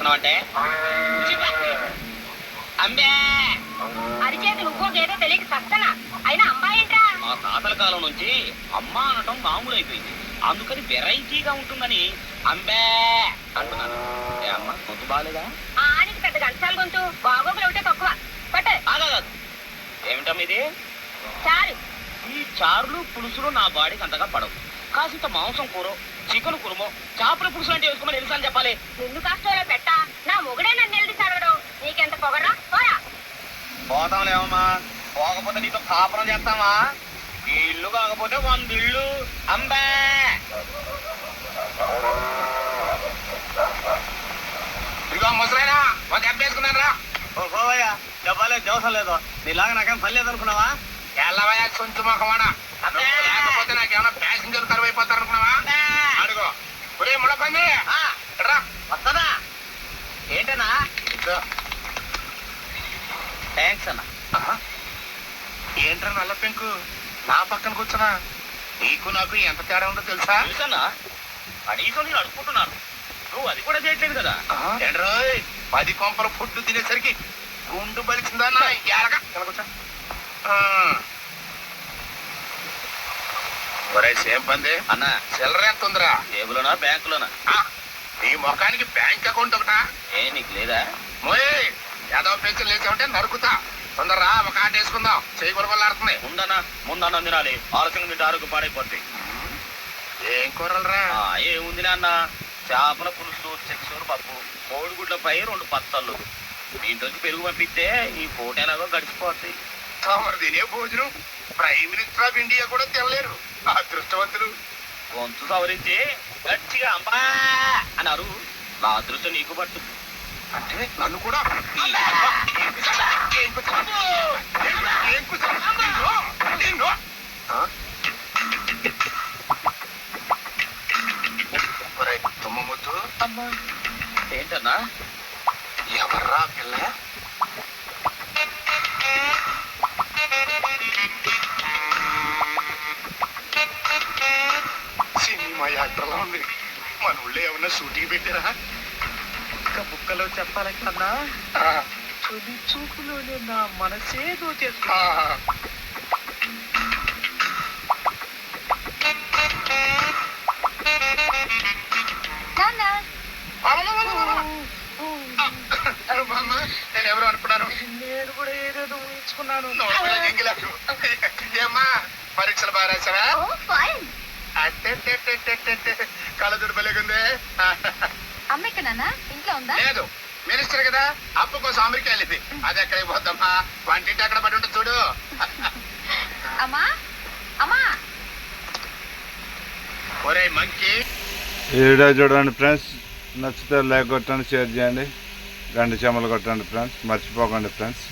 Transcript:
చేస్తున్నావు అంటే అంబే అరిచేతులు ఇంకో గేదో తెలియక సస్తనా అయినా అమ్మాయేంట్రా? మా తాతల కాలం నుంచి అమ్మ అనటం మామూలు అయిపోయింది. అందుకని వెరైటీగా ఉంటుందని అంబే అంటున్నాను. ఏ అమ్మ గొంతు బాగాలేదా? ఆనికి పెద్ద గంటసాల గొంతు, బాగోగులు ఒకటే తక్కువ. పట్టు. కాదు ఏమిటమ్మ ఇది? చారు. ఈ చారులు పులుసులు నా బాడీకి అంతగా పడవు. కాసింత మాంసం కూర, చికెన్ కురుమో, చేపల పులుసు అంటే వేసుకోమని ఎన్నిసార్లు చెప్పాలి? నిన్ను కాస్టోలో పెట్టా, నా మొగుడే నన్ను నిలదీసి అడగడం నీకెంత పొగరా? పోయా. పోతాంలేమమ్మా, పోకపోతే నీతో కాపురం చేస్తామా? ఈ ఇల్లు కాకపోతే 100 ఇళ్ళు. అంబే ఇదిగో ముసలైనా ఒక దెబ్బ వేసుకున్నాను రా. పోవయ్యా, చెప్పాలి అవసరం లేదు. నీలాగా నాకేం పని లేదనుకున్నావా? ఎల్లవయ్యా సొంత మొఖమానా, లేకపోతే నాకేమన్నా ప్యాసింజర్ కరువు అయిపోతారు అనుకున్నావా? అడుగో ఒరే ముడపంది రా. వస్తానా? ఏంటన్నా? థ్యాంక్స్ అన్న. ఏంట్రా నల్ల పెంకు నా పక్కన కూర్చున్నా? నీకు నాకు ఎంత తేడా ఉందో తెలుసా? తెలుసన్నా, కనీసం నేను అడుక్కుంటున్నాను, నువ్వు అది కూడా చేయట్లేదు కదా. ఏంట్రోయ్ 10 కొంపల ఫుడ్ తినేసరికి గుండు బలిచిందా నా ఎలక? కూర్చో. ఒరే సేమ్ పంది అన్నా, చిల్లర ఎంత ఉందిరా? టేబుల్లోనా బ్యాంకులోనా? నీ ముఖానికి బ్యాంక్ అకౌంట్ ఒకటా? ఏ నీకు లేదా? మోయ్ యాదవ పెన్షన్ లేచావంటే నరుకుతా. తొందరరా ఒక ఆట వేసుకుందాం, చేయి గురబల్లాడుతుంది. ముందన్న తినాలి, ఆలస్యంగా తింటే ఆరోగ్యం పాడైపోద్ది. ఏం కూరలరా? ఏముంది నాన్న, చేపల పులుసు, చెక్సూరు పప్పు, కోడిగుడ్ల పై 2 పచ్చళ్ళు. దీంట్లోంచి పెరుగు పంపిస్తే ఈ పూట ఎలాగో గడిచిపోద్ది. తమరు తినే భోజనం ప్రైమ్ మినిస్టర్ ఆఫ్ ఇండియా కూడా తినలేరు అదృష్టవంతులు. గొంతు సవరించి గట్టిగా అమ్మా అన్నారు. నా అదృష్టం నీకు పట్టు. అంటే నన్ను కూడా తుమ్మముద్దు. అమ్మా ఏంటన్నా? ఎవర్రా పిల్ల? సినిమా యాక్టర్లా ఉంది. మన ఊళ్ళో ఏమన్నా షూటింగ్ పెట్టారా? బుక్కలో చెప్పాలన్నా, తొలి చూపులోనే నా మనసే దోచేస్తా. నేను ఎవరు అనుకున్నాను? నేను కూడా ఏదేదో ఊహించుకున్నాను. ఏమ్మా పరీక్షలు బాగా రాశారా? కళ్ళజోడు బలేగుందే. అమ్మ ఇక్కడ నాన్న ఇంట్లో ఉందా? లేదు, మినిస్టర్ కదా, అప్పు కోసం అమెరికా వెళ్ళింది. అది ఎక్కడికి పోద్దమ్మా, వంటింటి అక్కడ పడి ఉంటుంది చూడు. అమ్మా అమ్మా. ఒరే మంకీ, ఈ వీడియో చూడండి ఫ్రెండ్స్, నచ్చితే లైక్ కొట్టండి, షేర్ చేయండి, 2 చెమలు కొట్టండి ఫ్రెండ్స్, మర్చిపోకండి ఫ్రెండ్స్.